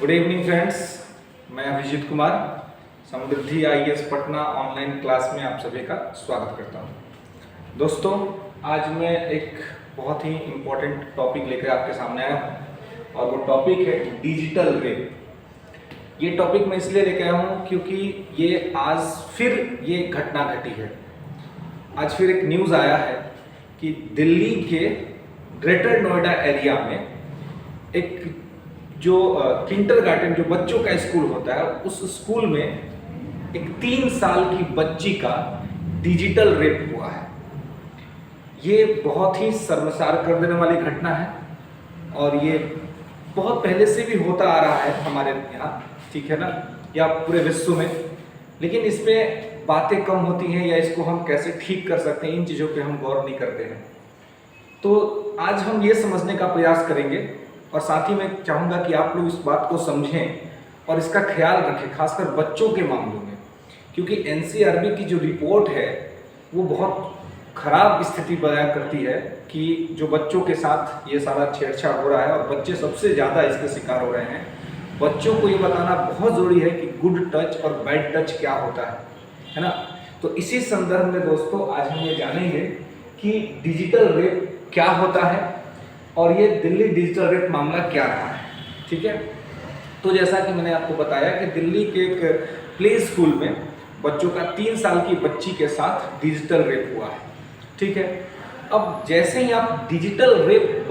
Good evening friends, मैं अभिजीत कुमार समृद्धि IAS Patna online class में आप सभी का स्वागत करता हूं। दोस्तों, आज मैं एक बहुत ही इम्पोर्टेंट टॉपिक लेकर आपके सामने आया हूं और वो टॉपिक है डिजिटल रेप। ये टॉपिक मैं इसलिए लेकर आया हूं क्योंकि ये आज फिर ये घटना घटी है। आज फिर एक न्यूज़ आया है कि दिल्ली के ग्रेटर नोएडा एरिया में एक जो किंडरगार्टन जो बच्चों का स्कूल होता है, उस स्कूल में एक 3 साल की बच्ची का डिजिटल रेप हुआ है। ये बहुत ही शर्मसार कर देने वाली घटना है और ये बहुत पहले से भी होता आ रहा है हमारे यहाँ, ठीक है ना, या पूरे विश्व में। लेकिन इस पर बातें कम होती हैं या इसको हम कैसे ठीक कर सकते हैं, इन चीज़ों पे हम गौर नहीं करते हैं। तो आज हम ये समझने का प्रयास करेंगे और साथ ही मैं चाहूँगा कि आप लोग इस बात को समझें और इसका ख्याल रखें, खासकर बच्चों के मामलों में, क्योंकि एनसीआरबी की जो रिपोर्ट है वो बहुत खराब स्थिति बयान करती है कि जो बच्चों के साथ ये सारा छेड़छाड़ हो रहा है और बच्चे सबसे ज़्यादा इसके शिकार हो रहे हैं। बच्चों को ये बताना बहुत ज़रूरी है कि गुड टच और बैड टच क्या होता है ना। तो इसी संदर्भ में दोस्तों आज हम ये जानेंगे कि डिजिटल रेप क्या होता है और ये दिल्ली डिजिटल रेप मामला क्या रहा है, ठीक है। तो जैसा कि मैंने आपको बताया कि दिल्ली के एक प्ले स्कूल में बच्चों का 3 साल की बच्ची के साथ डिजिटल रेप हुआ है, ठीक है। अब जैसे ही आप डिजिटल रेप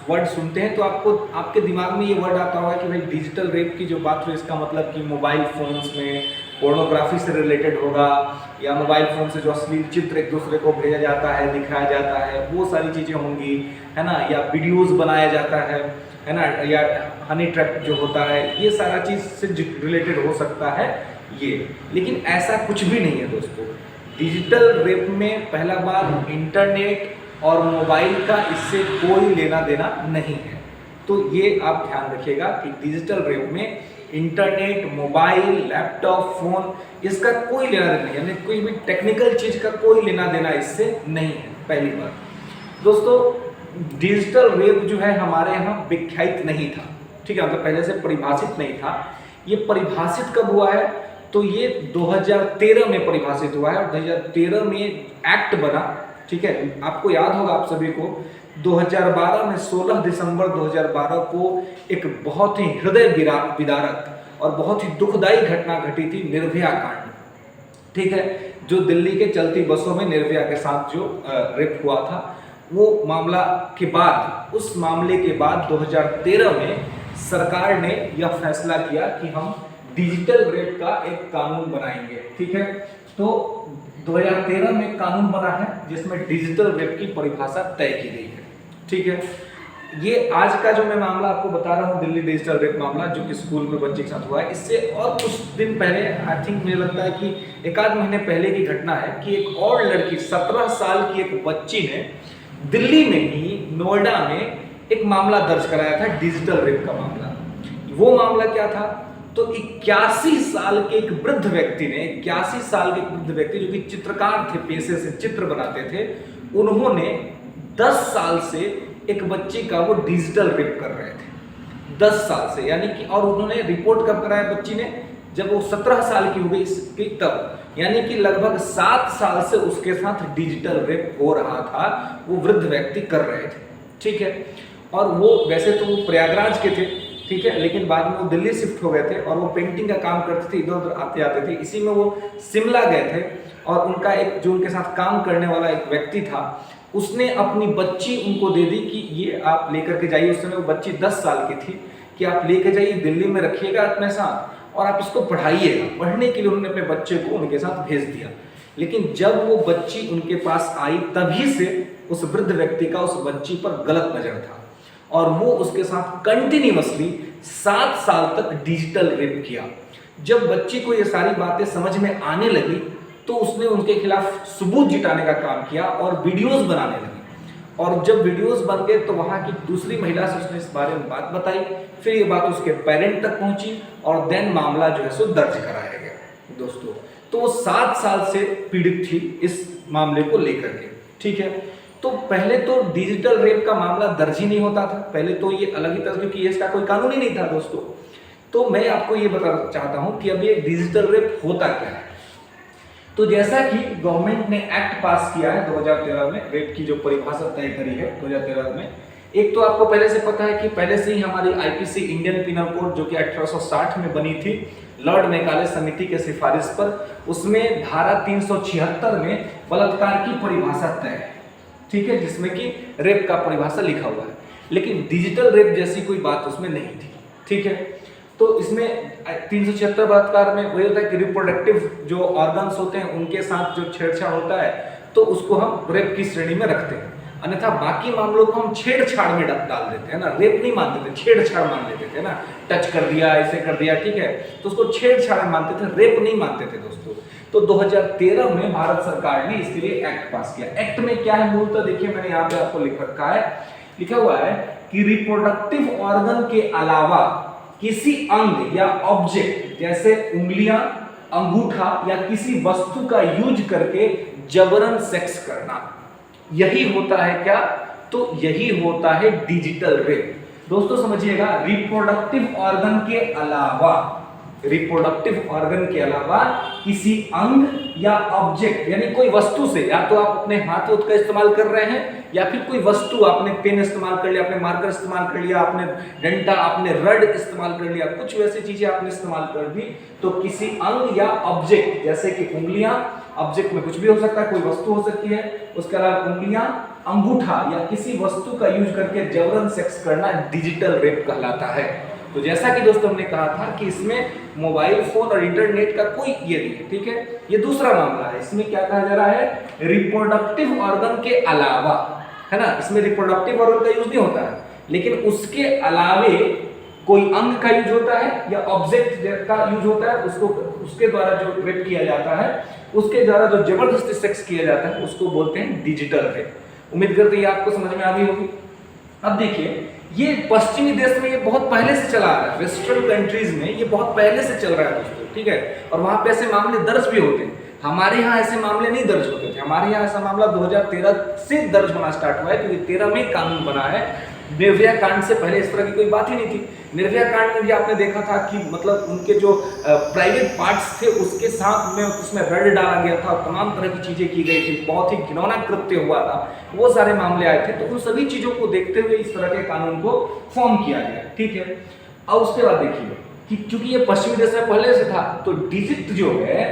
वर्ड सुनते हैं तो आपको आपके दिमाग में ये वर्ड आता होगा कि भाई डिजिटल रेप की जो बात हुई, इसका मतलब कि मोबाइल फ़ोन्स में पोर्नोग्राफी से रिलेटेड होगा या मोबाइल फ़ोन से जो अश्लील चित्र एक दूसरे को भेजा जाता है, दिखाया जाता है, वो सारी चीज़ें होंगी, है ना, या वीडियोस बनाया जाता है ना, या हनी ट्रैप जो होता है, ये सारा चीज़ से रिलेटेड हो सकता है ये। लेकिन ऐसा कुछ भी नहीं है दोस्तों। डिजिटल रेप में पहला बात इंटरनेट और मोबाइल का इससे कोई लेना देना नहीं है। तो ये आप ध्यान रखिएगा कि डिजिटल रेप में इंटरनेट, मोबाइल, लैपटॉप, फ़ोन, इसका कोई लेना देना नहीं, यानी कोई भी टेक्निकल चीज़ का कोई लेना देना इससे नहीं है। पहली बात दोस्तों, डिजिटल रेप जो है हमारे यहाँ विख्यात नहीं था, ठीक है, मतलब पहले से परिभाषित नहीं था। ये परिभाषित कब हुआ है? तो ये 2013 में परिभाषित हुआ है और 2013 में एक्ट बना, ठीक है। आपको याद होगा आप सभी को 2012 में 16 दिसंबर 2012 को एक बहुत ही हृदय विदारक और बहुत ही दुखदायी घटना घटी थी, निर्भया कांड, ठीक है, जो दिल्ली के चलती बसों में निर्भया के साथ जो रेप हुआ था। वो मामला के बाद, उस मामले के बाद 2013 में सरकार ने यह फैसला किया कि हम डिजिटल रेप का एक कानून बनाएंगे, ठीक है। तो 2013 में कानून बना है जिसमें डिजिटल रेप की परिभाषा तय की गई है, ठीक है। ये आज का जो मैं मामला आपको बता रहा हूँ, दिल्ली डिजिटल रेप मामला जो कि स्कूल में बच्चे के साथ हुआ है, इससे और कुछ दिन पहले, आई थिंक मुझे लगता है कि 1 आध महीने पहले की घटना है कि एक और लड़की 17 साल की एक बच्ची ने दिल्ली में ही नोएडा में एक मामला दर्ज कराया था, डिजिटल रेप का मामला। वो मामला क्या था? तो 81 साल के एक वृद्ध व्यक्ति ने, 81 साल के एक वृद्ध व्यक्ति जो कि चित्रकार थे, पेशे से चित्र बनाते थे, उन्होंने 10 साल से एक बच्ची का वो डिजिटल रेप कर रहे थे, 10 साल से, यानी कि, और उन्होंने रिपोर्ट कब कराया बच्ची ने? जब वो 17 साल की हो गई इसकी तब, यानी कि लगभग 7 साल से उसके साथ डिजिटल रेप हो रहा था, वो वृद्ध व्यक्ति कर रहे थे, ठीक है। और वो वैसे तो वो प्रयागराज के थे, ठीक है, लेकिन बाद में वो दिल्ली शिफ्ट हो गए थे और वो पेंटिंग का काम करते थे, इधर उधर आते आते थे। इसी में वो शिमला गए थे और उनका एक जो उनके साथ काम करने वाला एक व्यक्ति था, उसने अपनी बच्ची उनको दे दी कि ये आप लेकर के जाइए। उस समय वो बच्ची 10 साल की थी, कि आप लेके जाइए, दिल्ली में रखिएगा अपने साथ और आप इसको पढ़ाइएगा। पढ़ने के लिए उन्होंने अपने बच्चे को उनके साथ भेज दिया। लेकिन जब वो बच्ची उनके पास आई, तभी से उस वृद्ध व्यक्ति का उस बच्ची पर गलत नज़र था और वो उसके साथ कंटिन्यूअसली 7 साल तक डिजिटल रेप किया। जब बच्ची को ये सारी बातें समझ में आने लगी तो उसने उनके खिलाफ सबूत जुटाने का काम किया और वीडियोस बनाने लगी। और जब वीडियोस बन गए तो वहाँ की दूसरी महिला से उसने इस बारे में बात बताई, फिर ये बात उसके पेरेंट तक पहुंची और देन मामला जो है सो दर्ज कराया गया दोस्तों। तो वो 7 साल से पीड़ित थी इस मामले को लेकर के, ठीक है। तो पहले तो डिजिटल रेप का मामला दर्ज ही नहीं होता था, पहले तो ये अलग ही था क्योंकि इसका कोई कानून ही नहीं था दोस्तों। तो मैं आपको ये बताना चाहता हूं कि अभी एक डिजिटल रेप होता क्या है। तो जैसा कि गवर्नमेंट ने एक्ट पास किया है 2013 में, रेप की जो परिभाषा तय करी है 2013 में, एक तो आपको पहले से पता है कि पहले से ही हमारी आईपीसी इंडियन पिनल कोड जो कि 1860 में बनी थी लॉर्ड मेकाले समिति के सिफारिश पर, उसमें धारा 376 में बलात्कार की परिभाषा तय है, ठीक है, जिसमें कि रेप का परिभाषा लिखा हुआ है। लेकिन डिजिटल रेप जैसी कोई बात उसमें नहीं थी, ठीक है। तो इसमें 376 बलात्कार में वही होता है कि रिप्रोडक्टिव जो ऑर्गन्स होते हैं उनके साथ जो छेड़छाड़ होता है तो उसको हम रेप की श्रेणी में रखते हैं, अन्यथा बाकी मामलों को हम छेड़छाड़ में डाल देते हैं ना, रेप नहीं मानते थे, छेड़छाड़ मान लेते थे ना, टच कर दिया, ऐसे कर दिया, ठीक है, तो उसको छेड़छाड़ मानते थे, रेप नहीं मानते थे दोस्तों। तो 2013 में भारत सरकार ने इसके लिए एक्ट पास किया। एक्ट में क्या है मूलतः देखिए, मैंने यहाँ पे आपको लिख रखा है, लिखा हुआ है कि रिप्रोडक्टिव ऑर्गन के अलावा किसी अंग या ऑब्जेक्ट जैसे उंगलियां, अंगूठा या किसी वस्तु का यूज करके जबरन सेक्स करना, यही होता है क्या, तो यही होता है डिजिटल रेप। दोस्तों समझिएगा, रिप्रोडक्टिव ऑर्गन के अलावा, रिप्रोडक्टिव ऑर्गन के अलावा किसी अंग या ऑब्जेक्ट यानी कोई वस्तु से, या तो आप अपने हाथ का इस्तेमाल कर रहे हैं या फिर कोई वस्तु, आपने पेन इस्तेमाल कर लिया, आपने मार्कर इस्तेमाल कर लिया, आपने डंडा, आपने रड इस्तेमाल कर लिया, कुछ वैसी चीजें आपने इस्तेमाल कर दी, तो किसी अंग या ऑब्जेक्ट जैसे कि उंगलियां, ऑब्जेक्ट में कुछ भी हो सकता है, कोई वस्तु हो सकती है, उसके अलावा उंगलियां, अंगूठा या किसी वस्तु का यूज करके जबरन सेक्स करना डिजिटल रेप कहलाता है। तो जैसा कि दोस्तों हमने कहा था कि इसमें मोबाइल फोन और इंटरनेट का कोई ये नहीं है, ठीक है, ये दूसरा मामला है। इसमें क्या कहा जा रहा है, रिप्रोडक्टिव ऑर्गन के अलावा, है ना, इसमें रिप्रोडक्टिव ऑर्गन का यूज नहीं होता है, लेकिन उसके अलावे कोई अंग का यूज होता है या ऑब्जेक्ट का यूज होता है, उसको, उसके द्वारा जो रेप किया जाता है, उसके द्वारा जो जबरदस्ती सेक्स किया जाता है, उसको बोलते हैं डिजिटल रेप। उम्मीद करते हैं आपको समझ में आ गई होगी। अब देखिए, ये पश्चिमी देश में ये बहुत पहले से चला आ रहा है, वेस्टर्न कंट्रीज में ये बहुत पहले से चल रहा है दोस्तों, ठीक है, और वहां पे ऐसे मामले दर्ज भी होते हैं। हमारे यहाँ ऐसे मामले नहीं दर्ज होते थे, हमारे यहाँ ऐसा मामला 2013 से दर्ज होना स्टार्ट हुआ है, क्योंकि 13 में कानून बना है। निर्भया कांड से पहले इस तरह की कोई बात ही नहीं थी। निर्भया कांड में भी आपने देखा था कि मतलब उनके जो प्राइवेट पार्ट्स थे उसके साथ में उसमें रड डाला गया था, तमाम तरह की चीजें की गई थी, बहुत ही घिनौना कृत्य हुआ था, वो सारे मामले आए थे। तो उन सभी चीजों को देखते हुए इस तरह के कानून को फॉर्म किया गया, ठीक है। अब उसके बाद देखिए कि चूंकि ये पश्चिमी देश में पहले से था, तो डिजिट जो है,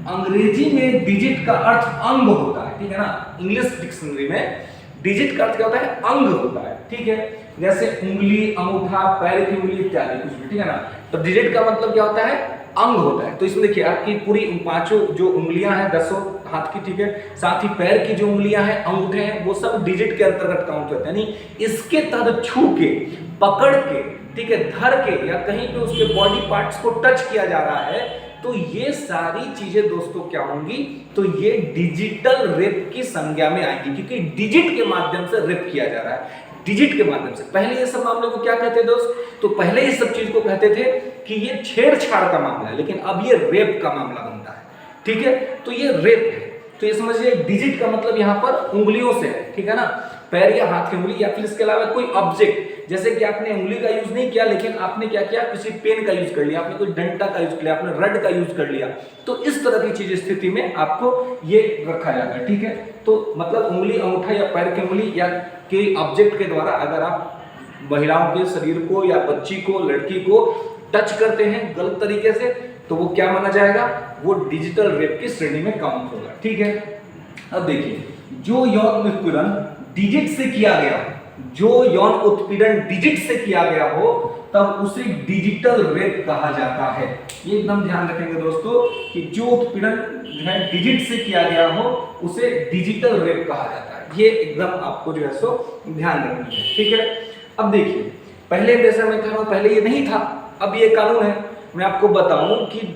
अंग्रेजी में डिजिट का अर्थ अंग होता है, ठीक है ना, इंग्लिश डिक्शनरी में डिजिट का अर्थ क्या होता है, अंग होता है, ठीक है, जैसे उंगली, अंगूठा, पैर की उंगली इत्यादि कुछ भी, ठीक है ना। तो डिजिट का मतलब क्या होता है, अंग होता है। तो इसमें देखिए आपकी पूरी पांचों जो उंगलियां हैं 10 हाथ की, ठीक है, साथ ही पैर की जो उंगलियां हैं, अंगूठे हैं, वो सब डिजिट के अंतर्गत काउंट होते हैं। यानी इसके तहत छू के, पकड़ के, ठीक है, धर के या कहीं पे उसके बॉडी पार्ट्स को टच किया जा रहा है, तो ये सारी चीजें दोस्तों क्या होंगी, तो ये डिजिटल रेप की संज्ञा में आएंगी, क्योंकि डिजिट के माध्यम से रेप किया जा रहा है, डिजिट के माध्यम से। पहले ये सब मामले को क्या कहते थे दोस्त, तो पहले इस सब चीज को कहते थे कि ये छेड़छाड़ का मामला है, लेकिन अब ये रेप का मामला बनता है, ठीक है। तो ये रेप है, तो ये समझिए डिजिट का मतलब यहाँ पर उंगलियों से है, ठीक है ना, पैर या हाथ की उंगली, या फिर इसके अलावा कोई ऑब्जेक्ट, जैसे कि आपने उंगली का यूज नहीं किया, लेकिन आपने क्या किया, किसी पेन का यूज कर लिया, आपने कोई डंडा का यूज कर लिया, आपने रड का यूज कर लिया, तो इस तरह की चीज स्थिति में आपको ये रखा जाता है, ठीक है। तो मतलब उंगली, अंगूठा या पैर की उंगली या के ऑब्जेक्ट के द्वारा अगर आप महिलाओं के शरीर को या बच्ची को, लड़की को टच करते हैं गलत तरीके से, तो वो क्या माना जाएगा, वो डिजिटल रेप की श्रेणी में काउंट होगा, ठीक है। अब देखिए, जो यौन उत्पीड़न डिजिट से किया गया, जो यौन उत्पीड़न डिजिट से किया गया हो, तब उसे डिजिटल रेप कहा जाता है। ये एकदम ध्यान रखेंगे दोस्तों कि जो उत्पीड़न जो है डिजिट से किया गया हो, उसे डिजिटल रेप कहा जाता है। ये एकदम आपको जो है सो ध्यान रखना है, ठीक है। अब देखिए, पहले जैसा मैं कह रहा हूं, पहले ये नहीं था, अब ये कानून है। मैं आपको बताऊं कि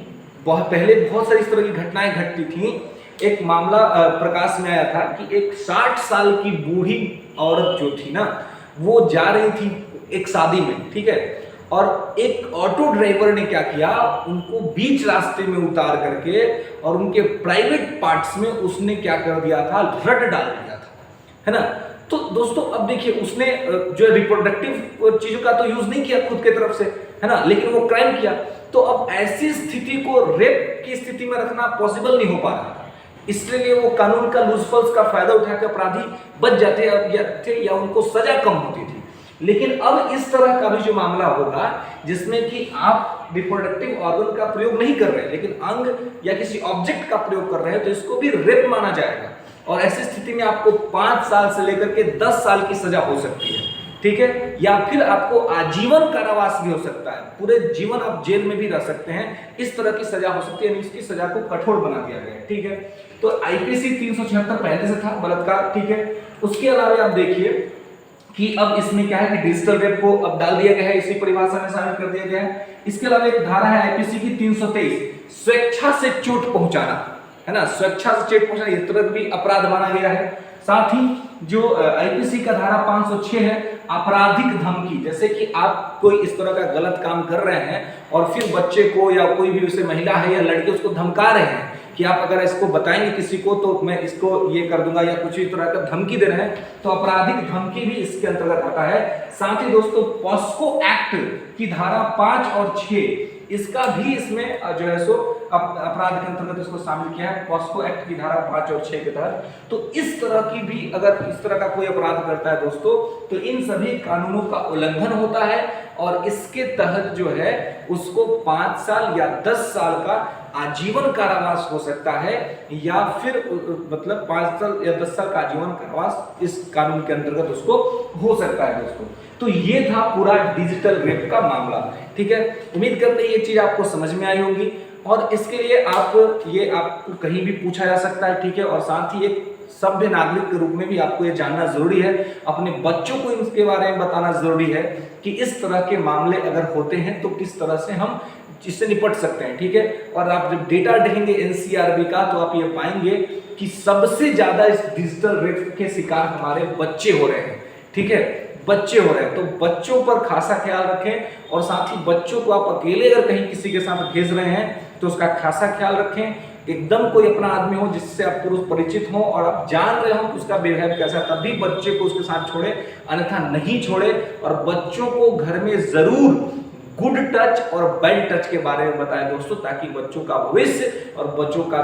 पहले बहुत सारी इस तरह की घटनाएं घटती थी। एक मामला प्रकाश में आया था कि एक 60 साल की बूढ़ी औरत जो थी ना, वो जा रही थी एक शादी में, ठीक है, और एक ऑटो ड्राइवर ने क्या किया, उनको बीच रास्ते में उतार करके और उनके प्राइवेट पार्ट्स में उसने क्या कर दिया था, रड डाल दिया था, है ना। तो दोस्तों अब देखिए, उसने जो रिप्रोडक्टिव चीजों का तो यूज नहीं किया खुद के तरफ से, है ना, लेकिन वो क्राइम किया। तो अब ऐसी स्थिति को रेप की स्थिति में रखना पॉसिबल नहीं हो पा रहा था, इसलिए वो कानून का लूजफॉल्स का फायदा उठाकर अपराधी बच जाते थे या उनको सजा कम होती थी। लेकिन अब इस तरह का भी जो मामला होगा जिसमें कि आप रिप्रोडक्टिव ऑर्गन का प्रयोग नहीं कर रहे लेकिन अंग या किसी ऑब्जेक्ट का प्रयोग कर रहे हैं, तो इसको भी रेप माना जाएगा। और ऐसी स्थिति में आपको 5 साल से लेकर के 10 साल की सजा हो सकती है, ठीक है, या फिर आपको आजीवन कारावास भी हो सकता है, पूरे जीवन आप जेल में भी रह सकते हैं। इस तरह की सजा हो सकती है, यानी इसकी सजा को कठोर बना दिया गया है, ठीक है। तो आईपीसी 376 पहले से था बलात्कार, ठीक है। उसके अलावा आप देखिए कि अब इसमें क्या है कि डिजिटल रेप को अब डाल दिया गया है, इसी परिभाषा में शामिल कर दिया गया है। इसके अलावा एक धारा है आईपीसी की 323, स्वेच्छा से चोट पहुंचाना, है ना, स्वेच्छा से चोट पहुंचाना इस तरह भी अपराध माना गया है। साथ ही जो आईपीसी का धारा 506 है आपराधिक धमकी, जैसे कि आप कोई इस तरह का गलत काम कर रहे हैं और फिर बच्चे को या कोई भी उसे महिला है या लड़के उसको धमका रहे हैं कि आप अगर इसको बताएंगे किसी को तो मैं इसको ये कर दूंगा या कुछ इस तरह का धमकी दे रहे हैं, तो आपराधिक धमकी भी इसके अंतर्गत आता है। साथ ही दोस्तों पॉस्को एक्ट की धारा 5 और 6 इसका भी इसमें जो है सो अपराध के अंतर्गत इसको शामिल किया है, पॉस्को एक्ट की धारा 5 और 6 के तहत। तो इस तरह की भी अगर इस तरह का कोई अपराध करता है दोस्तों, तो इन सभी कानूनों का उल्लंघन होता है और इसके तहत जो है उसको 5 साल या 10 साल का आजीवन कारावास हो सकता है, या फिर मतलब 5 साल या 10 साल का आजीवन कारावास इस कानून के अंतर्गत उसको हो सकता है दोस्तों। तो ये था पूरा डिजिटल रेप का मामला, ठीक है। उम्मीद करते हैं ये चीज आपको समझ में आई होगी और इसके लिए आपको कहीं भी पूछा जा सकता है, ठीक है। और साथ ही एक सभ्य नागरिक के रूप में भी आपको ये जानना जरूरी है, अपने बच्चों को इसके बारे में बताना जरूरी है कि इस तरह के मामले अगर होते हैं तो किस तरह से हम इससे निपट सकते हैं, ठीक है। और आप जब डेटा देखेंगे एनसीआरबी का तो आप ये पाएंगे कि सबसे ज्यादा इस डिजिटल रेप के शिकार हमारे बच्चे हो रहे हैं, ठीक है, बच्चे हो रहे हैं। तो बच्चों पर खासा ख्याल रखें और साथ ही बच्चों को आप अकेले अगर कहीं किसी के साथ भेज रहे हैं तो उसका खासा ख्याल रखें। एकदम कोई अपना आदमी हो जिससे आप पुरुष परिचित हो और आप जान रहे हो कि उसका बिहेव कैसा, तभी बच्चे को उसके साथ छोड़े, अन्यथा नहीं छोड़े। और बच्चों को घर में जरूर गुड टच और बैड टच के बारे में बताएं दोस्तों, ताकि बच्चों का भविष्य और बच्चों का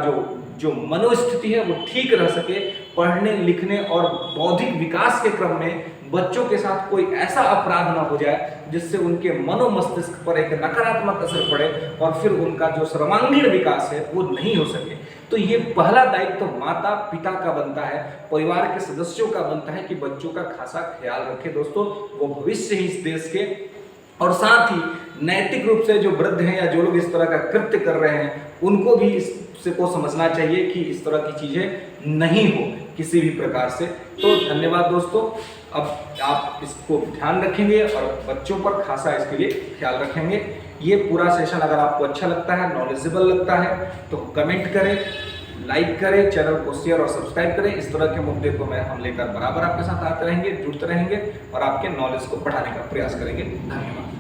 जो मनोस्थिति है वो ठीक रह सके। पढ़ने लिखने और बौद्धिक विकास के क्रम में बच्चों के साथ कोई ऐसा अपराध ना हो जाए जिससे उनके मनोमस्तिष्क पर एक नकारात्मक असर पड़े और फिर उनका जो सर्वांगीण विकास है वो नहीं हो सके। तो ये पहला दायित्व तो माता पिता का बनता है, परिवार के सदस्यों का बनता है कि बच्चों का खासा ख्याल रखें दोस्तों, वो भविष्य ही इस देश के। और साथ ही नैतिक रूप से जो वृद्ध हैं या जो लोग इस तरह का कृत्य कर रहे हैं उनको भी इसको समझना चाहिए कि इस तरह की चीजें नहीं हो किसी भी प्रकार से। तो धन्यवाद दोस्तों, अब आप इसको ध्यान रखेंगे और बच्चों पर खासा इसके लिए ख्याल रखेंगे। ये पूरा सेशन अगर आपको अच्छा लगता है, नॉलेजेबल लगता है तो कमेंट करें, लाइक करें, चैनल को शेयर और सब्सक्राइब करें। इस तरह के मुद्दे को हम लेकर बराबर आपके साथ आते रहेंगे, जुड़ते रहेंगे और आपके नॉलेज को बढ़ाने का प्रयास करेंगे। धन्यवाद।